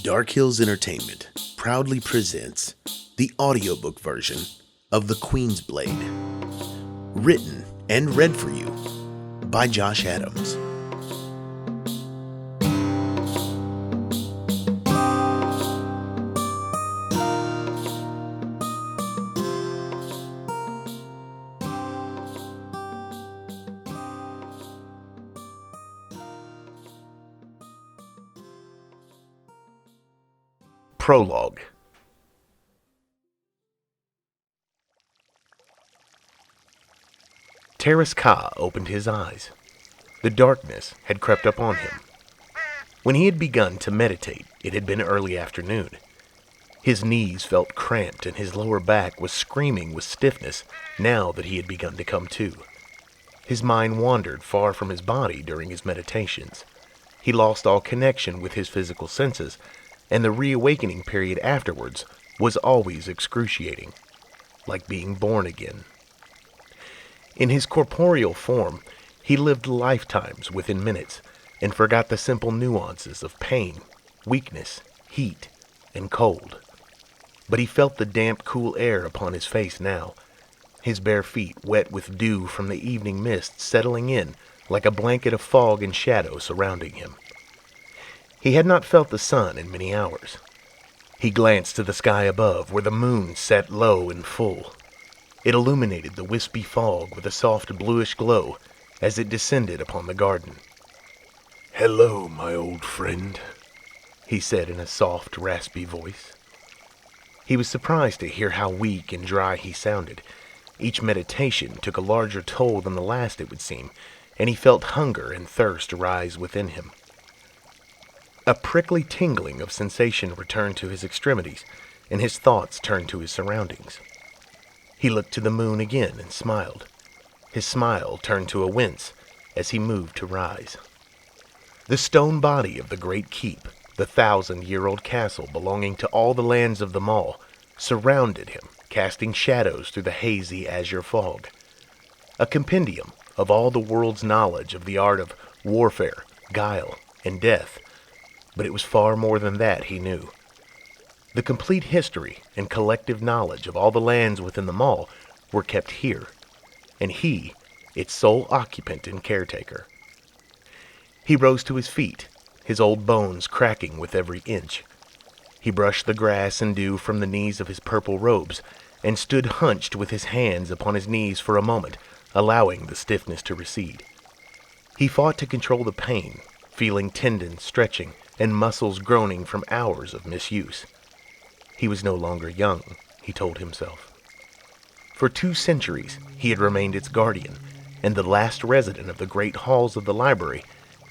Dark Hills Entertainment proudly presents the audiobook version of The Queen's Blade, written and read for you by Josh Adams. Prologue. Terrace Ka opened his eyes. The darkness had crept up on him. When he had begun to meditate, it had been early afternoon. His knees felt cramped and his lower back was screaming with stiffness now that he had begun to come to. His mind wandered far from his body during his meditations. He lost all connection with his physical senses, and the reawakening period afterwards was always excruciating, like being born again. In his corporeal form, he lived lifetimes within minutes and forgot the simple nuances of pain, weakness, heat, and cold. But he felt the damp, cool air upon his face now, his bare feet wet with dew from the evening mist settling in like a blanket of fog and shadow surrounding him. He had not felt the sun in many hours. He glanced to the sky above, where the moon sat low and full. It illuminated the wispy fog with a soft bluish glow as it descended upon the garden. "Hello, my old friend," he said in a soft, raspy voice. He was surprised to hear how weak and dry he sounded. Each meditation took a larger toll than the last, it would seem, and he felt hunger and thirst rise within him. A prickly tingling of sensation returned to his extremities, and his thoughts turned to his surroundings. He looked to the moon again and smiled. His smile turned to a wince as he moved to rise. The stone body of the great keep, the 1,000-year-old castle belonging to all the lands of them all, surrounded him, casting shadows through the hazy azure fog. A compendium of all the world's knowledge of the art of warfare, guile, and death. But it was far more than that, he knew. The complete history and collective knowledge of all the lands within them all were kept here, and he, its sole occupant and caretaker. He rose to his feet, his old bones cracking with every inch. He brushed the grass and dew from the knees of his purple robes, and stood hunched with his hands upon his knees for a moment, allowing the stiffness to recede. He fought to control the pain, feeling tendons stretching and muscles groaning from hours of misuse. He was no longer young, he told himself. For 2 centuries he had remained its guardian, and the last resident of the great halls of the library,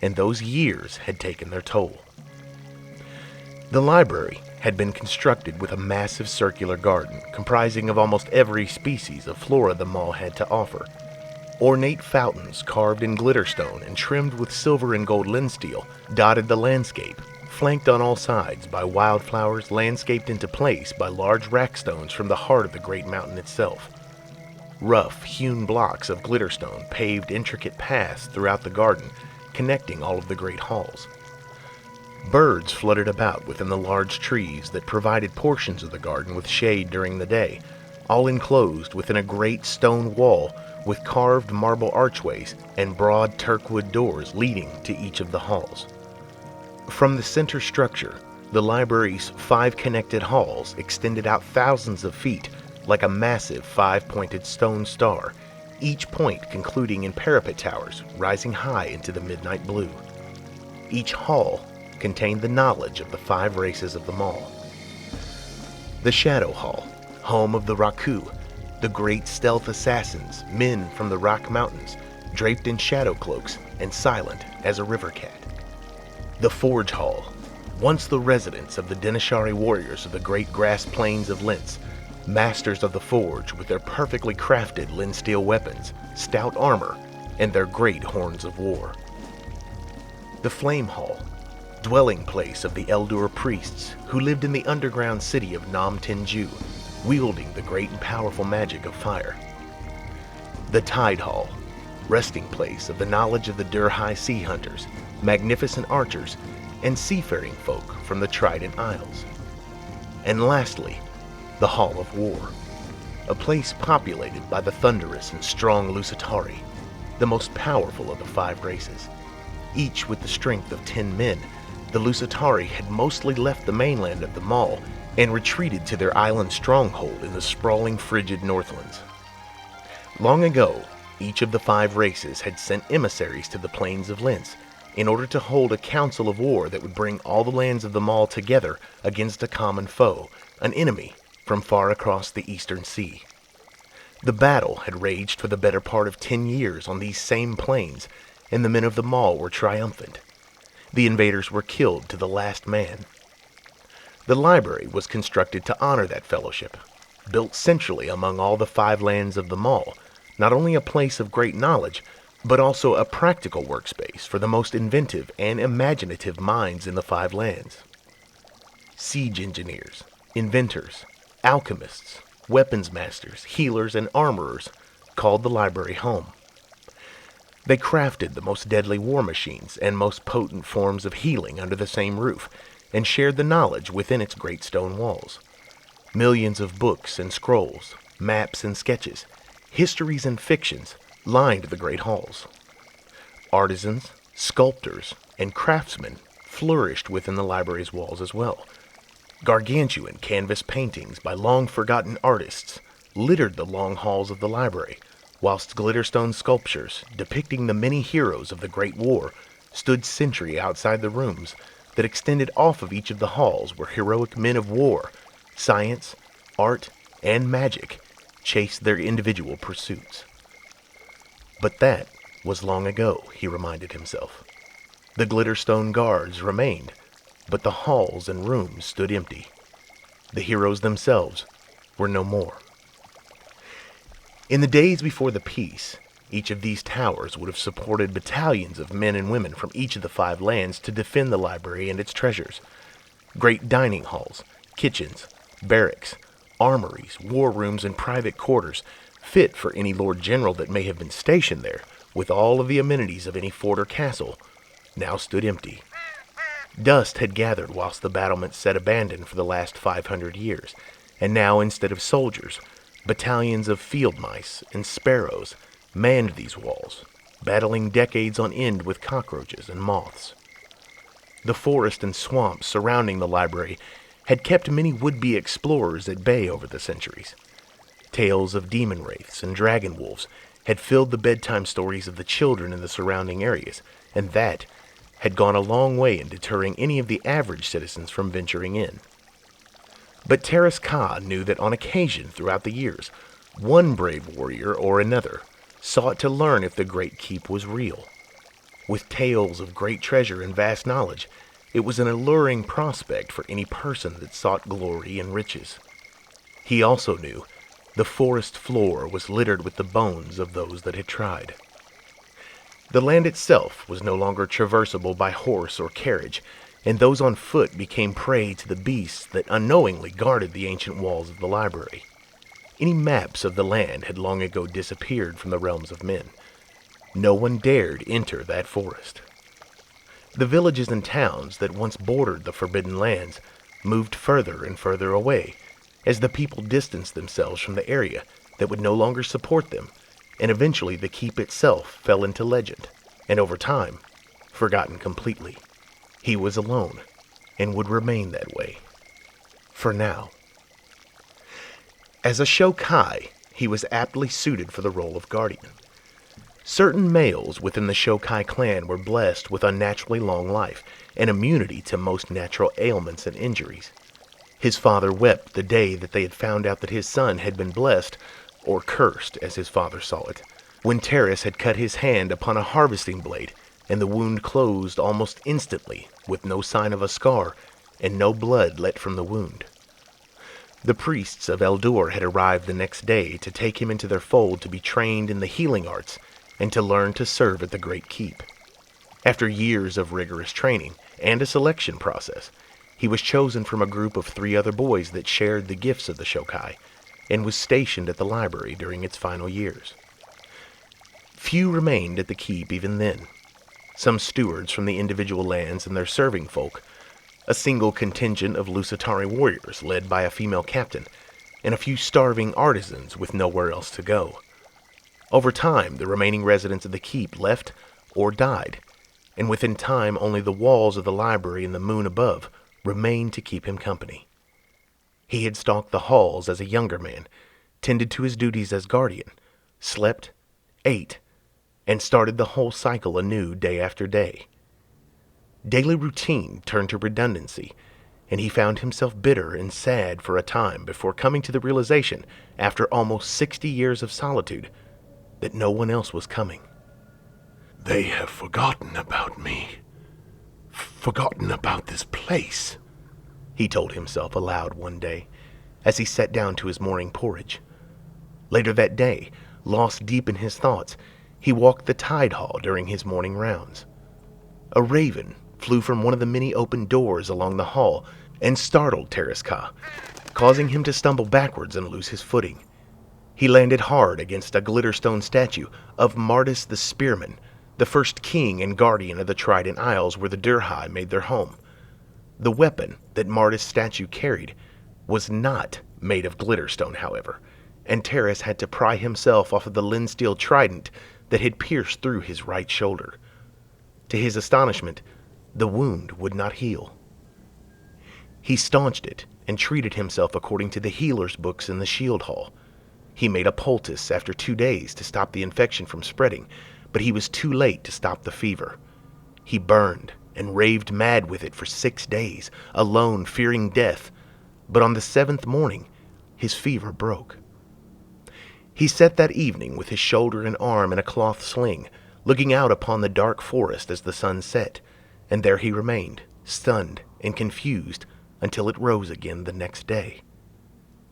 and those years had taken their toll. The library had been constructed with a massive circular garden comprising of almost every species of flora the mall had to offer. Ornate fountains carved in glitterstone and trimmed with silver and gold lens steel dotted the landscape, flanked on all sides by wildflowers landscaped into place by large rackstones from the heart of the great mountain itself. Rough, hewn blocks of glitterstone paved intricate paths throughout the garden, connecting all of the great halls. Birds fluttered about within the large trees that provided portions of the garden with shade during the day, all enclosed within a great stone wall with carved marble archways and broad teakwood doors leading to each of the halls. From the center structure, the library's 5 connected halls extended out thousands of feet like a massive 5-pointed stone star, each point concluding in parapet towers rising high into the midnight blue. Each hall contained the knowledge of the 5 races of the mall. The Shadow Hall, home of the Raku, the great stealth assassins, men from the Rock Mountains, draped in shadow cloaks and silent as a river cat. The Forge Hall, once the residence of the Denishari warriors of the great grass plains of Lynse, masters of the forge with their perfectly crafted Lynse steel weapons, stout armor, and their great horns of war. The Flame Hall, dwelling place of the Eldur priests who lived in the underground city of Nom Tenju, wielding the great and powerful magic of fire. The Tide Hall, resting place of the knowledge of the Durhai sea hunters, magnificent archers, and seafaring folk from the Trident Isles. And lastly, the Hall of War, a place populated by the thunderous and strong Lusitari, the most powerful of the 5 races. Each with the strength of 10 men, the Lusitari had mostly left the mainland of the Maul and retreated to their island stronghold in the sprawling frigid Northlands. Long ago, each of the 5 races had sent emissaries to the plains of Lynse in order to hold a council of war that would bring all the lands of the Maul together against a common foe, an enemy from far across the eastern sea. The battle had raged for the better part of 10 years on these same plains, and the men of the Maul were triumphant. The invaders were killed to the last man. The library was constructed to honor that fellowship, built centrally among all the 5 lands of the Maul, not only a place of great knowledge, but also a practical workspace for the most inventive and imaginative minds in the 5 lands. Siege engineers, inventors, alchemists, weapons masters, healers, and armorers called the library home. They crafted the most deadly war machines and most potent forms of healing under the same roof, and shared the knowledge within its great stone walls. Millions of books and scrolls, maps and sketches, histories and fictions lined the great halls. Artisans, sculptors, and craftsmen flourished within the library's walls as well. Gargantuan canvas paintings by long-forgotten artists littered the long halls of the library, whilst glitterstone sculptures depicting the many heroes of the Great War stood sentry outside the rooms that extended off of each of the halls where heroic men of war, science, art, and magic chased their individual pursuits. But that was long ago, he reminded himself. The glitterstone guards remained, but the halls and rooms stood empty. The heroes themselves were no more. In the days before the peace, each of these towers would have supported battalions of men and women from each of the 5 lands to defend the library and its treasures. Great dining halls, kitchens, barracks, armories, war rooms, and private quarters, fit for any Lord General that may have been stationed there, with all of the amenities of any fort or castle, now stood empty. Dust had gathered whilst the battlements sat abandoned for the last 500 years, and now instead of soldiers, battalions of field mice and sparrows manned these walls, battling decades on end with cockroaches and moths. The forest and swamps surrounding the library had kept many would-be explorers at bay over the centuries. Tales of demon wraiths and dragon wolves had filled the bedtime stories of the children in the surrounding areas, and that had gone a long way in deterring any of the average citizens from venturing in. But Terrace Ka knew that on occasion throughout the years, one brave warrior or another sought to learn if the Great Keep was real. With tales of great treasure and vast knowledge, it was an alluring prospect for any person that sought glory and riches. He also knew the forest floor was littered with the bones of those that had tried. The land itself was no longer traversable by horse or carriage, and those on foot became prey to the beasts that unknowingly guarded the ancient walls of the library. Any maps of the land had long ago disappeared from the realms of men. No one dared enter that forest. The villages and towns that once bordered the forbidden lands moved further and further away, as the people distanced themselves from the area that would no longer support them, and eventually the keep itself fell into legend, and over time, forgotten completely. He was alone, and would remain that way. For now. As a Shokai, he was aptly suited for the role of guardian. Certain males within the Shokai clan were blessed with unnaturally long life and immunity to most natural ailments and injuries. His father wept the day that they had found out that his son had been blessed, or cursed as his father saw it, when Terrace had cut his hand upon a harvesting blade, and the wound closed almost instantly with no sign of a scar and no blood let from the wound. The priests of Eldur had arrived the next day to take him into their fold to be trained in the healing arts and to learn to serve at the Great Keep. After years of rigorous training and a selection process, he was chosen from a group of 3 other boys that shared the gifts of the Shokai and was stationed at the library during its final years. Few remained at the keep even then. some stewards from the individual lands and their serving folk, a single contingent of Lusitari warriors led by a female captain, and a few starving artisans with nowhere else to go. Over time, the remaining residents of the keep left or died, and within time only the walls of the library and the moon above remained to keep him company. He had stalked the halls as a younger man, tended to his duties as guardian, slept, ate, and started the whole cycle anew day after day. Daily routine turned to redundancy, and he found himself bitter and sad for a time before coming to the realization, after almost 60 years of solitude, that no one else was coming. They have forgotten about me. Forgotten about this place, he told himself aloud one day, as he sat down to his morning porridge. Later that day, lost deep in his thoughts, he walked the tide hall during his morning rounds. A raven flew from one of the many open doors along the hall and startled Tereska, causing him to stumble backwards and lose his footing. He landed hard against a glitterstone statue of Martis the Spearman, the first king and guardian of the Trident Isles where the Durhai made their home. The weapon that Martis' statue carried was not made of glitterstone, however, and Terrace had to pry himself off of the Lynse trident that had pierced through his right shoulder. To his astonishment, the wound would not heal. He staunched it and treated himself according to the healer's books in the shield hall. He made a poultice after 2 days to stop the infection from spreading, but he was too late to stop the fever. He burned and raved mad with it for 6 days, alone, fearing death, but on the 7th morning, his fever broke. He sat that evening with his shoulder and arm in a cloth sling, looking out upon the dark forest as the sun set, and there he remained, stunned and confused, until it rose again the next day.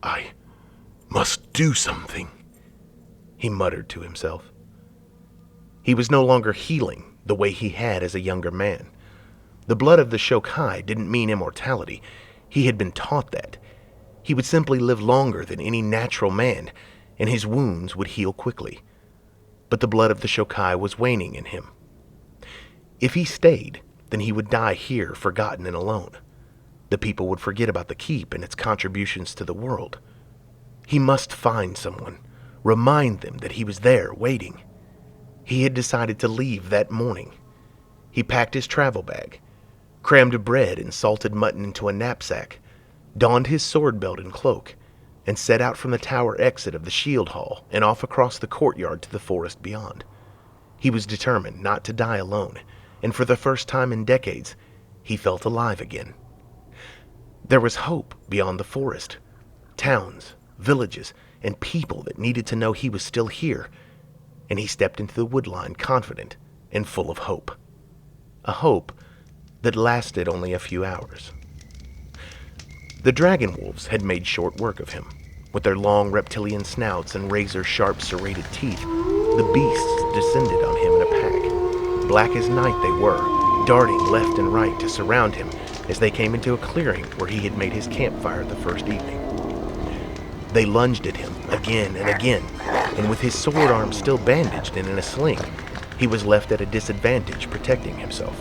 I must do something, he muttered to himself. He was no longer healing the way he had as a younger man. The blood of the Shokai didn't mean immortality. He had been taught that. He would simply live longer than any natural man, and his wounds would heal quickly. But the blood of the Shokai was waning in him. If he stayed, then he would die here, forgotten and alone. The people would forget about the keep and its contributions to the world. He must find someone, remind them that he was there, waiting. He had decided to leave that morning. He packed his travel bag, crammed bread and salted mutton into a knapsack, donned his sword belt and cloak, and set out from the tower exit of the shield hall and off across the courtyard to the forest beyond. He was determined not to die alone, and for the first time in decades, he felt alive again. There was hope beyond the forest, towns, villages, and people that needed to know he was still here, and he stepped into the woodline confident and full of hope. A hope that lasted only a few hours. The dragon wolves had made short work of him. With their long reptilian snouts and razor-sharp serrated teeth, the beasts descended on him in a pack. Black as night they were, darting left and right to surround him as they came into a clearing where he had made his campfire the first evening. They lunged at him again and again, and with his sword arm still bandaged and in a sling, he was left at a disadvantage protecting himself.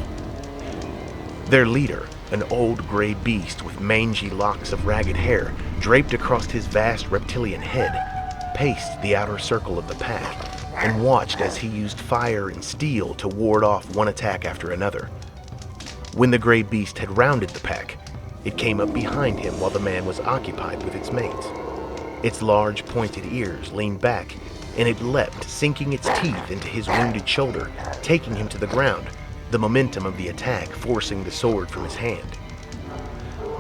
Their leader, an old gray beast with mangy locks of ragged hair draped across his vast reptilian head, paced the outer circle of the pack and watched as he used fire and steel to ward off one attack after another. When the gray beast had rounded the pack, it came up behind him while the man was occupied with its mates. Its large pointed ears leaned back, and it leapt, sinking its teeth into his wounded shoulder, taking him to the ground, the momentum of the attack forcing the sword from his hand.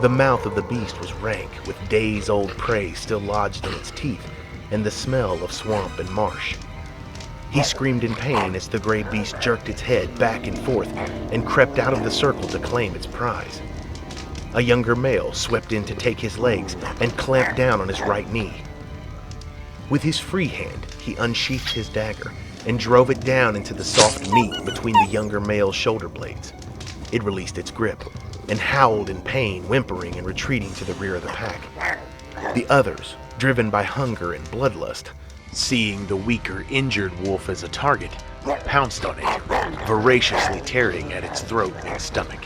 The mouth of the beast was rank, with days-old prey still lodged in its teeth, and the smell of swamp and marsh. He screamed in pain as the gray beast jerked its head back and forth and crept out of the circle to claim its prize. A younger male swept in to take his legs and clamped down on his right knee. With his free hand, he unsheathed his dagger and drove it down into the soft meat between the younger male's shoulder blades. It released its grip and howled in pain, whimpering and retreating to the rear of the pack. The others, driven by hunger and bloodlust, seeing the weaker, injured wolf as a target, pounced on it, voraciously tearing at its throat and stomach.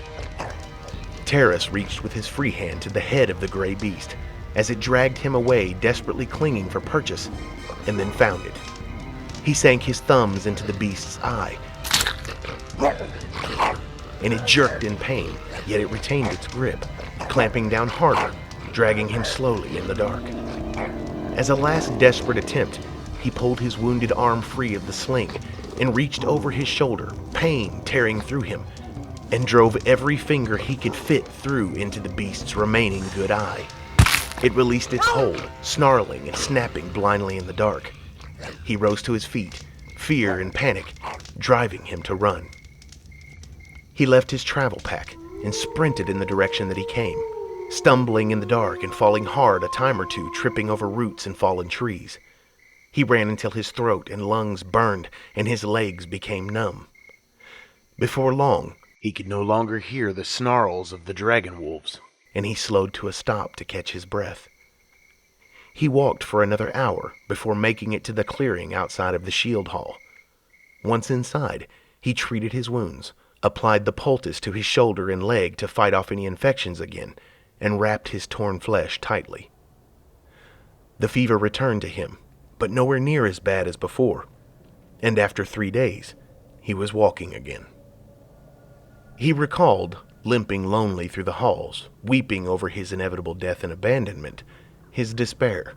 Terrace reached with his free hand to the head of the gray beast as it dragged him away, desperately clinging for purchase, and then found it. He sank his thumbs into the beast's eye, and it jerked in pain, yet it retained its grip, clamping down harder, dragging him slowly in the dark. As a last desperate attempt, he pulled his wounded arm free of the sling and reached over his shoulder, pain tearing through him, and drove every finger he could fit through into the beast's remaining good eye. It released its hold, snarling and snapping blindly in the dark. He rose to his feet, fear and panic driving him to run. He left his travel pack and sprinted in the direction that he came, stumbling in the dark and falling hard a time or two, tripping over roots and fallen trees. He ran until his throat and lungs burned and his legs became numb. Before long, he could no longer hear the snarls of the dragon wolves, and he slowed to a stop to catch his breath. He walked for another hour before making it to the clearing outside of the shield hall. Once inside, he treated his wounds, applied the poultice to his shoulder and leg to fight off any infections again, and wrapped his torn flesh tightly. The fever returned to him, but nowhere near as bad as before, and after 3 days, he was walking again. He recalled, limping lonely through the halls, weeping over his inevitable death and abandonment, his despair,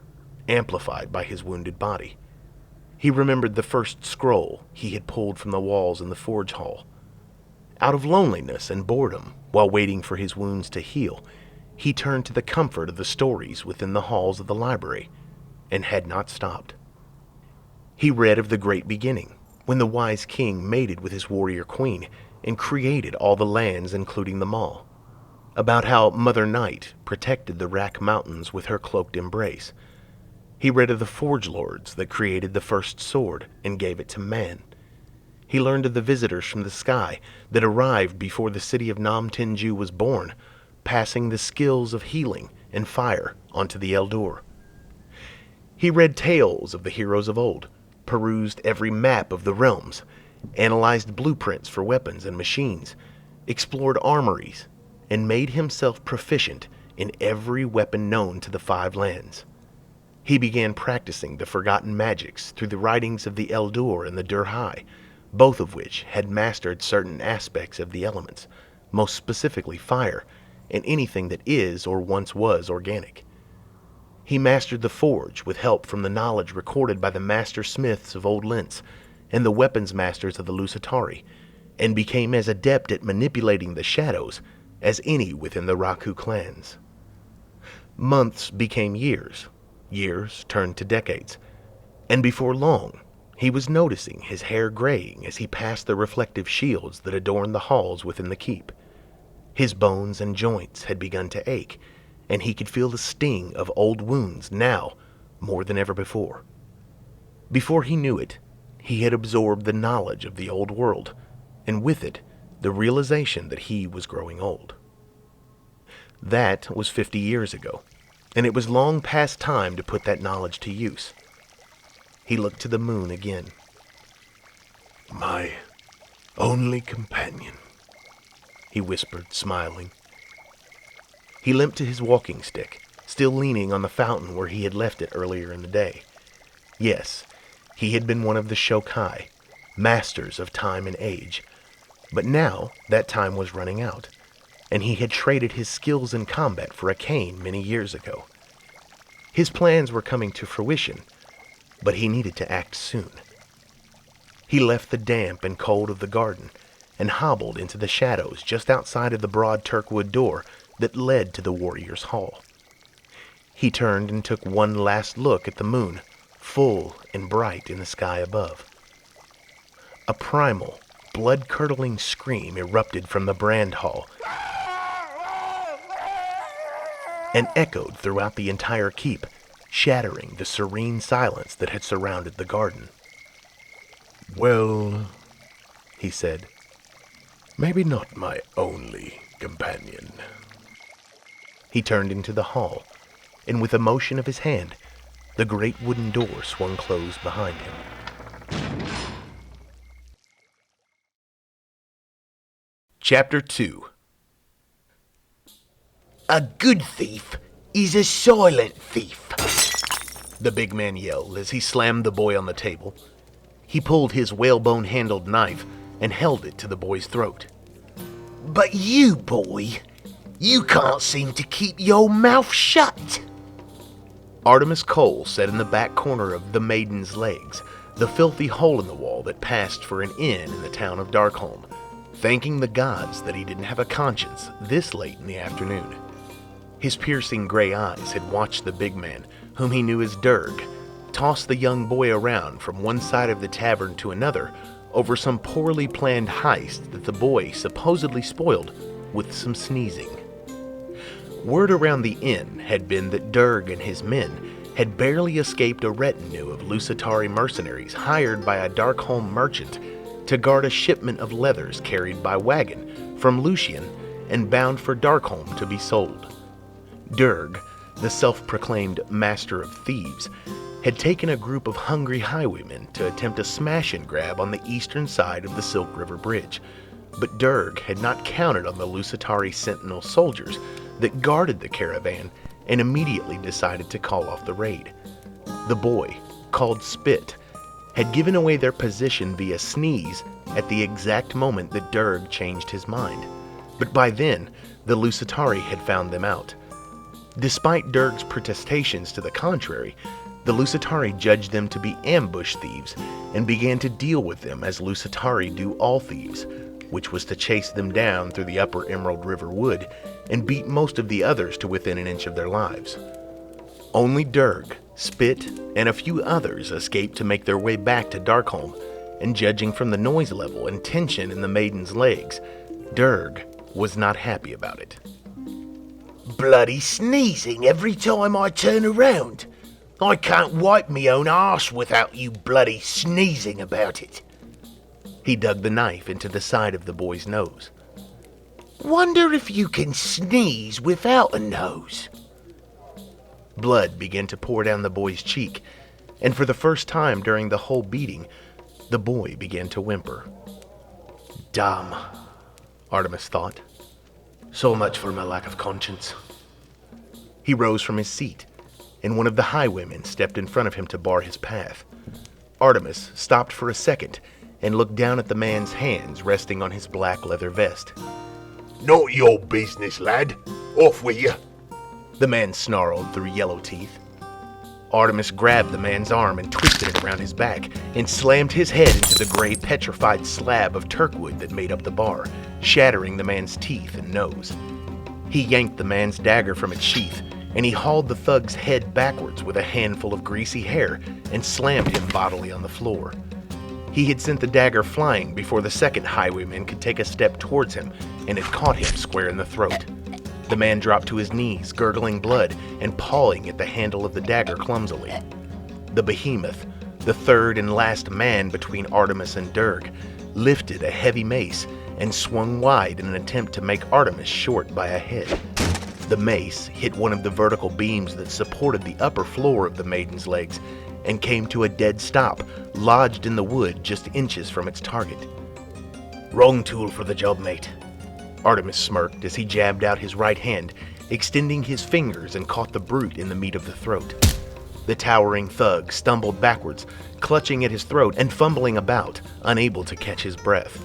amplified by his wounded body. He remembered the first scroll he had pulled from the walls in the forge hall. Out of loneliness and boredom, while waiting for his wounds to heal, he turned to the comfort of the stories within the halls of the library, and had not stopped. He read of the great beginning, when the wise king mated with his warrior queen and created all the lands, including the Maw. About how Mother Night protected the Rack Mountains with her cloaked embrace. He read of the Forge Lords that created the first sword and gave it to man. He learned of the visitors from the sky that arrived before the city of Nom Tenju was born, passing the skills of healing and fire onto the Eldor. He read tales of the heroes of old, perused every map of the realms, analyzed blueprints for weapons and machines, explored armories, and made himself proficient in every weapon known to the 5 lands. He began practicing the forgotten magics through the writings of the Eldor and the Durhai, both of which had mastered certain aspects of the elements, most specifically fire, and anything that is or once was organic. He mastered the forge with help from the knowledge recorded by the master smiths of Old Lynse and the weapons masters of the Lusitari, and became as adept at manipulating the shadows as any within the Raku clans. Months became years, years turned to decades, and before long, he was noticing his hair graying as he passed the reflective shields that adorned the halls within the keep. His bones and joints had begun to ache, and he could feel the sting of old wounds now more than ever before. Before he knew it, he had absorbed the knowledge of the old world, and with it, the realization that he was growing old. That was 50 years ago, and it was long past time to put that knowledge to use. He looked to the moon again. My only companion. He whispered, smiling. He limped to his walking stick, still leaning on the fountain where he had left it earlier in the day. Yes, he had been one of the Shokai, masters of time and age, but now that time was running out, and he had traded his skills in combat for a cane many years ago. His plans were coming to fruition, but he needed to act soon. He left the damp and cold of the garden and hobbled into the shadows just outside of the broad teakwood door that led to the warrior's hall. He turned and took one last look at the moon, full and bright in the sky above. A primal, blood-curdling scream erupted from the brand hall and echoed throughout the entire keep, shattering the serene silence that had surrounded the garden. Well, he said, maybe not my only companion. He turned into the hall, and with a motion of his hand, The great wooden door swung closed behind him. Chapter 2. A good thief is a silent thief, The big man yelled as he slammed the boy on the table. He pulled his whalebone-handled knife and held it to the boy's throat. but you, boy, you can't seem to keep your mouth shut. Artemis Cole sat in the back corner of the Maiden's Legs, the filthy hole in the wall that passed for an inn in the town of Darkholm, thanking the gods that he didn't have a conscience this late in the afternoon. His piercing gray eyes had watched the big man, whom he knew as Durg, toss the young boy around from one side of the tavern to another over some poorly planned heist that the boy supposedly spoiled with some sneezing. Word around the inn had been that Durg and his men had barely escaped a retinue of Lusitari mercenaries hired by a Darkholm merchant to guard a shipment of leathers carried by wagon from Lucian and bound for Darkholm to be sold. Durg, the self-proclaimed master of thieves, had taken a group of hungry highwaymen to attempt a smash and grab on the eastern side of the Silk River Bridge, but Durg had not counted on the Lusitari Sentinel soldiers that guarded the caravan and immediately decided to call off the raid. The boy, called Spit, had given away their position via sneeze at the exact moment that Durg changed his mind, but by then the Lusitari had found them out. Despite Durg's protestations to the contrary, the Lusitari judged them to be ambush thieves and began to deal with them as Lusitari do all thieves, which was to chase them down through the upper Emerald River Wood and beat most of the others to within an inch of their lives. Only Durg, Spit, and a few others escaped to make their way back to Darkholm, and judging from the noise level and tension in the Maiden's Legs, Durg was not happy about it. Bloody sneezing every time I turn around. I can't wipe me own arse without you bloody sneezing about it. He dug the knife into the side of the boy's nose. Wonder if you can sneeze without a nose. Blood began to pour down the boy's cheek, and for the first time during the whole beating, the boy began to whimper. Dumb, Artemis thought. So much for my lack of conscience. He rose from his seat, and one of the highwaymen stepped in front of him to bar his path. Artemis stopped for a second and looked down at the man's hands resting on his black leather vest. Not your business, lad. Off with you. The man snarled through yellow teeth. Artemis grabbed the man's arm and twisted it around his back and slammed his head into the gray petrified slab of turkwood that made up the bar, shattering the man's teeth and nose. He yanked the man's dagger from its sheath, and he hauled the thug's head backwards with a handful of greasy hair and slammed him bodily on the floor. He had sent the dagger flying before the second highwayman could take a step towards him and had caught him square in the throat. The man dropped to his knees, gurgling blood and pawing at the handle of the dagger clumsily. The behemoth, the third and last man between Artemis and Durg, lifted a heavy mace and swung wide in an attempt to make Artemis short by a head. The mace hit one of the vertical beams that supported the upper floor of the Maiden's Legs and came to a dead stop, lodged in the wood just inches from its target. Wrong tool for the job, mate. Artemis smirked as he jabbed out his right hand, extending his fingers and caught the brute in the meat of the throat. The towering thug stumbled backwards, clutching at his throat and fumbling about, unable to catch his breath.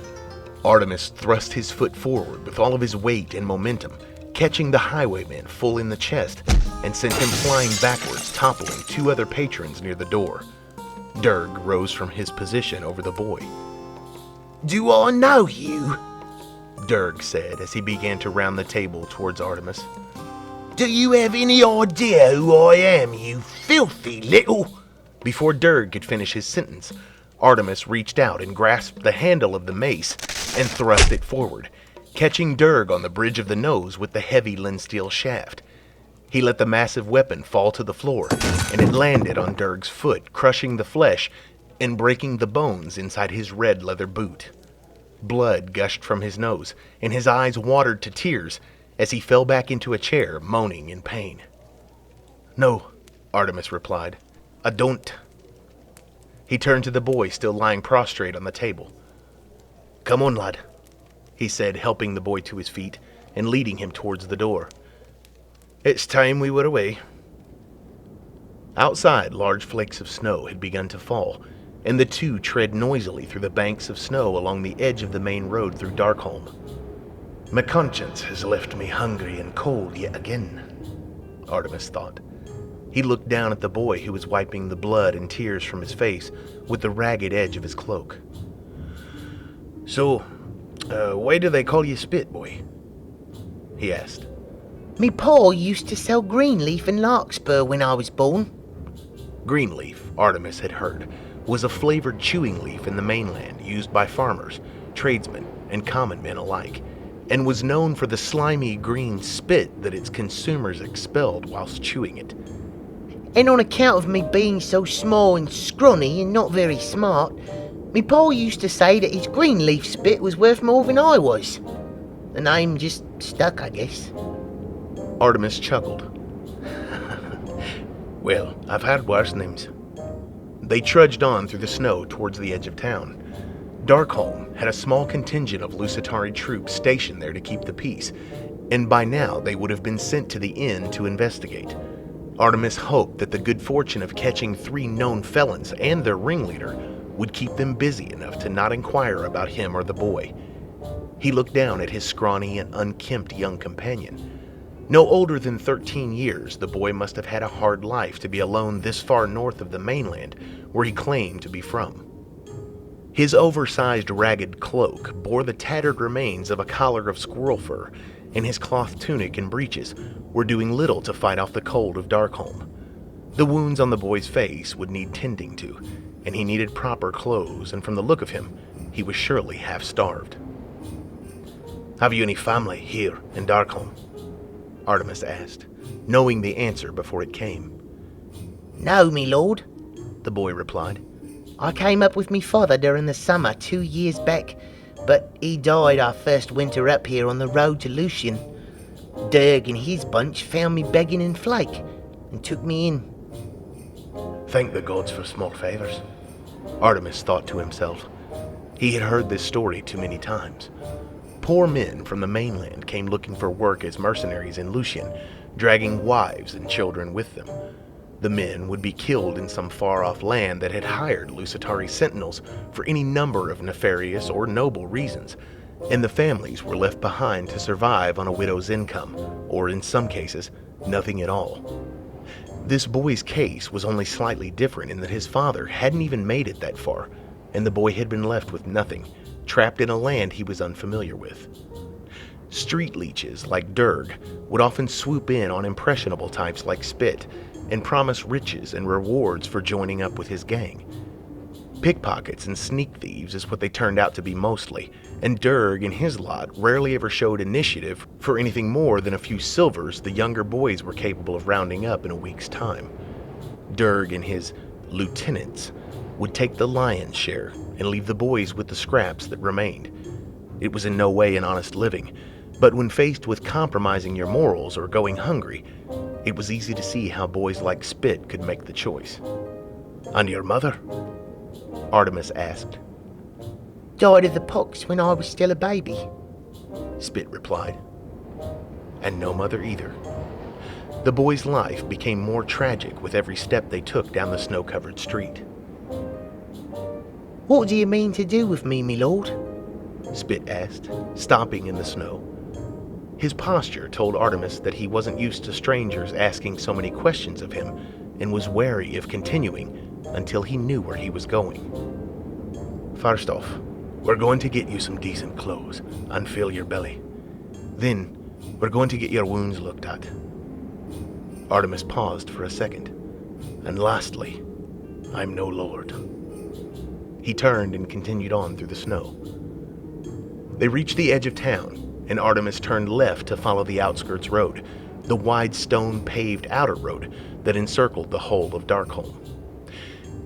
Artemis thrust his foot forward with all of his weight and momentum, catching the highwayman full in the chest, and sent him flying backwards, toppling two other patrons near the door. Durg rose from his position over the boy. Do I know you? Durg said as he began to round the table towards Artemis. Do you have any idea who I am, you filthy little... Before Durg could finish his sentence, Artemis reached out and grasped the handle of the mace and thrust it forward, catching Durg on the bridge of the nose with the heavy linsteel shaft. He let the massive weapon fall to the floor, and it landed on Durg's foot, crushing the flesh and breaking the bones inside his red leather boot. Blood gushed from his nose, and his eyes watered to tears as he fell back into a chair, moaning in pain. No, Artemis replied. I don't. He turned to the boy still lying prostrate on the table. Come on, lad, he said, helping the boy to his feet and leading him towards the door. It's time we were away. Outside, large flakes of snow had begun to fall, and the two tread noisily through the banks of snow along the edge of the main road through Darkholm. My conscience has left me hungry and cold yet again, Artemis thought. He looked down at the boy who was wiping the blood and tears from his face with the ragged edge of his cloak. So, why do they call you Spit, boy? He asked. Me pa used to sell greenleaf in Larkspur when I was born. Greenleaf, Artemis had heard, was a flavored chewing leaf in the mainland used by farmers, tradesmen, and common men alike, and was known for the slimy green spit that its consumers expelled whilst chewing it. And on account of me being so small and scrawny and not very smart, me pa used to say that his greenleaf spit was worth more than I was. The name just stuck, I guess. Artemis chuckled. Well, I've had worse names. They trudged on through the snow towards the edge of town. Darkholm had a small contingent of Lusitari troops stationed there to keep the peace, and by now they would have been sent to the inn to investigate. Artemis hoped that the good fortune of catching 3 known felons and their ringleader would keep them busy enough to not inquire about him or the boy. He looked down at his scrawny and unkempt young companion. No older than 13 years, the boy must have had a hard life to be alone this far north of the mainland, where he claimed to be from. His oversized ragged cloak bore the tattered remains of a collar of squirrel fur, and his cloth tunic and breeches were doing little to fight off the cold of Darkholm. The wounds on the boy's face would need tending to, and he needed proper clothes, and from the look of him, he was surely half-starved. Have you any family here in Darkholm? Artemis asked, knowing the answer before it came. No, me lord, the boy replied. I came up with me father during the summer 2 years back, but he died our first winter up here on the road to Lucian. Dirk and his bunch found me begging in Flake and took me in. Thank the gods for small favors, Artemis thought to himself. He had heard this story too many times. Poor men from the mainland came looking for work as mercenaries in Lucian, dragging wives and children with them. The men would be killed in some far-off land that had hired Lusitari sentinels for any number of nefarious or noble reasons, and the families were left behind to survive on a widow's income, or in some cases, nothing at all. This boy's case was only slightly different in that his father hadn't even made it that far, and the boy had been left with nothing, trapped in a land he was unfamiliar with. Street leeches like Durg would often swoop in on impressionable types like Spit and promise riches and rewards for joining up with his gang. Pickpockets and sneak thieves is what they turned out to be mostly, and Durg and his lot rarely ever showed initiative for anything more than a few silvers the younger boys were capable of rounding up in a week's time. Durg and his lieutenants would take the lion's share and leave the boys with the scraps that remained. It was in no way an honest living, but when faced with compromising your morals or going hungry, it was easy to see how boys like Spit could make the choice. And your mother? Artemis asked. Died of the pox when I was still a baby, Spit replied. And no mother either. The boy's life became more tragic with every step they took down the snow-covered street. What do you mean to do with me, me lord? Spit asked, stopping in the snow. His posture told Artemis that he wasn't used to strangers asking so many questions of him and was wary of continuing until he knew where he was going. First off, we're going to get you some decent clothes and fill your belly. Then, we're going to get your wounds looked at. Artemis paused for a second. And lastly, I'm no lord. He turned and continued on through the snow. They reached the edge of town, and Artemis turned left to follow the outskirts road, the wide stone-paved outer road that encircled the whole of Darkholm.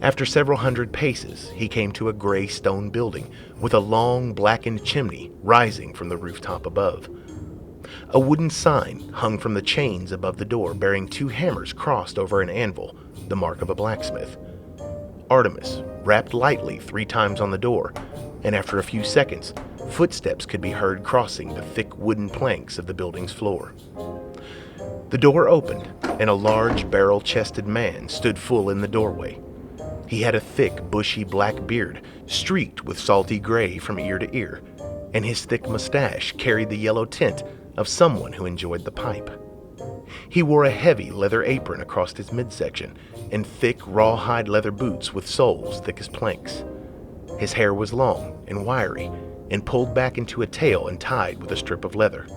After several hundred paces, he came to a gray stone building with a long, blackened chimney rising from the rooftop above. A wooden sign hung from the chains above the door bearing 2 hammers crossed over an anvil, the mark of a blacksmith. Artemis rapped lightly 3 times on the door, and after a few seconds, footsteps could be heard crossing the thick wooden planks of the building's floor. The door opened, and a large barrel-chested man stood full in the doorway. He had a thick, bushy black beard, streaked with salty gray from ear to ear, and his thick mustache carried the yellow tint of someone who enjoyed the pipe. He wore a heavy leather apron across his midsection and thick rawhide leather boots with soles thick as planks. His hair was long and wiry and pulled back into a tail and tied with a strip of leather.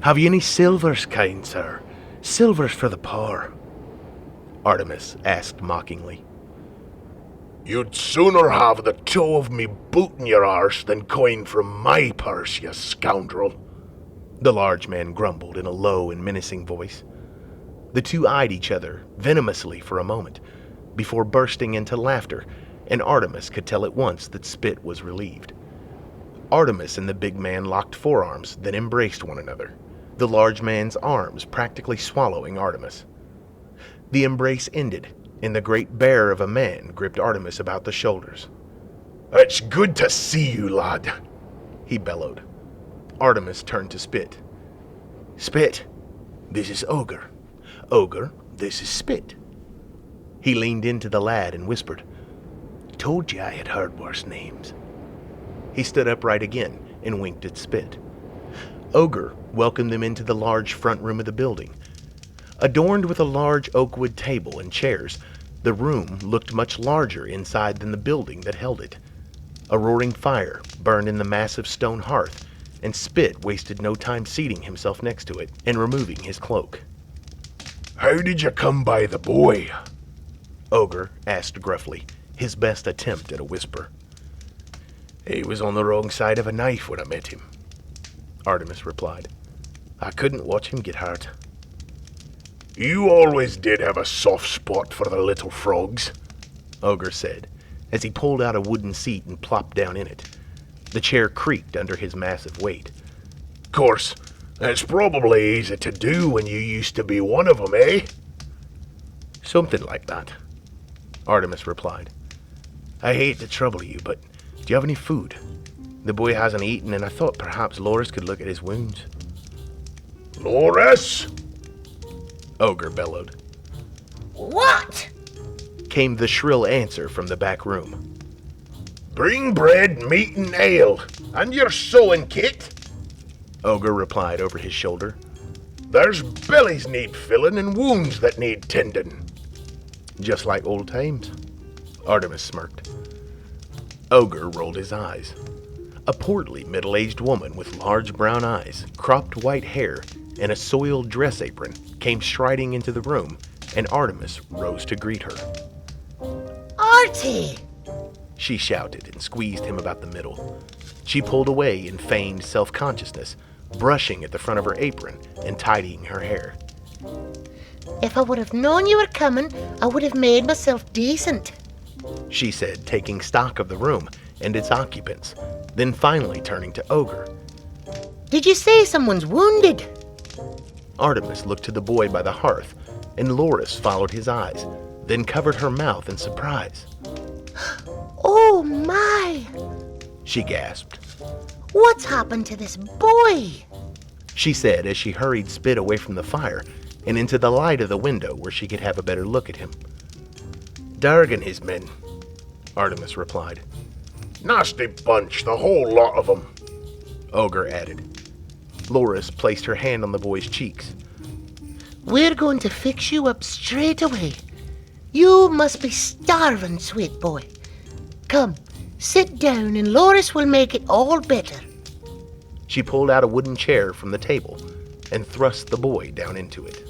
"Have you any silvers, kind sir? Silvers for the poor?" Artemis asked mockingly. "You'd sooner have the toe of me boot in your arse than coin from my purse, you scoundrel," the large man grumbled in a low and menacing voice. The two eyed each other venomously for a moment, before bursting into laughter, and Artemis could tell at once that Spit was relieved. Artemis and the big man locked forearms, then embraced one another, the large man's arms practically swallowing Artemis. The embrace ended, and the great bear of a man gripped Artemis about the shoulders. "It's good to see you, lad," he bellowed. Artemis turned to Spit. "Spit, this is Ogre. Ogre, this is Spit." He leaned into the lad and whispered, "Told you I had heard worse names." He stood upright again and winked at Spit. Ogre welcomed them into the large front room of the building. Adorned with a large oakwood table and chairs, the room looked much larger inside than the building that held it. A roaring fire burned in the massive stone hearth, and Spit wasted no time seating himself next to it and removing his cloak. "How did you come by the boy?" Ogre asked gruffly, his best attempt at a whisper. "He was on the wrong side of a knife when I met him," Artemis replied. "I couldn't watch him get hurt." "You always did have a soft spot for the little frogs," Ogre said, as he pulled out a wooden seat and plopped down in it. The chair creaked under his massive weight. "Course, it's probably easy to do when you used to be one of them, eh?" "Something like that," Artemis replied. "I hate to trouble you, but do you have any food? The boy hasn't eaten, and I thought perhaps Loris could look at his wounds." "Loris?" Ogre bellowed. What? Came the shrill answer from the back room. "Bring bread, meat, and ale, and your sewing kit," Ogre replied over his shoulder. "There's bellies need filling and wounds that need tending." "Just like old times," Artemis smirked. Ogre rolled his eyes. A portly, middle-aged woman with large brown eyes, cropped white hair, and a soiled dress apron came striding into the room, and Artemis rose to greet her. Artie! She shouted and squeezed him about the middle. She pulled away in feigned self-consciousness, brushing at the front of her apron and tidying her hair. If I would have known you were coming, I would have made myself decent, she said, taking stock of the room and its occupants, then finally turning to Ogre. Did you say someone's wounded? Artemis looked to the boy by the hearth, and Loris followed his eyes, then covered her mouth in surprise. Oh my! She gasped. What's happened to this boy? She said as she hurried Spit away from the fire and into the light of the window where she could have a better look at him. Darg and his men, Artemis replied. "Nasty bunch, the whole lot of them," Ogre added. Loris placed her hand on the boy's cheeks. We're going to fix you up straight away. You must be starving, sweet boy. Come, sit down and Loris will make it all better. She pulled out a wooden chair from the table and thrust the boy down into it.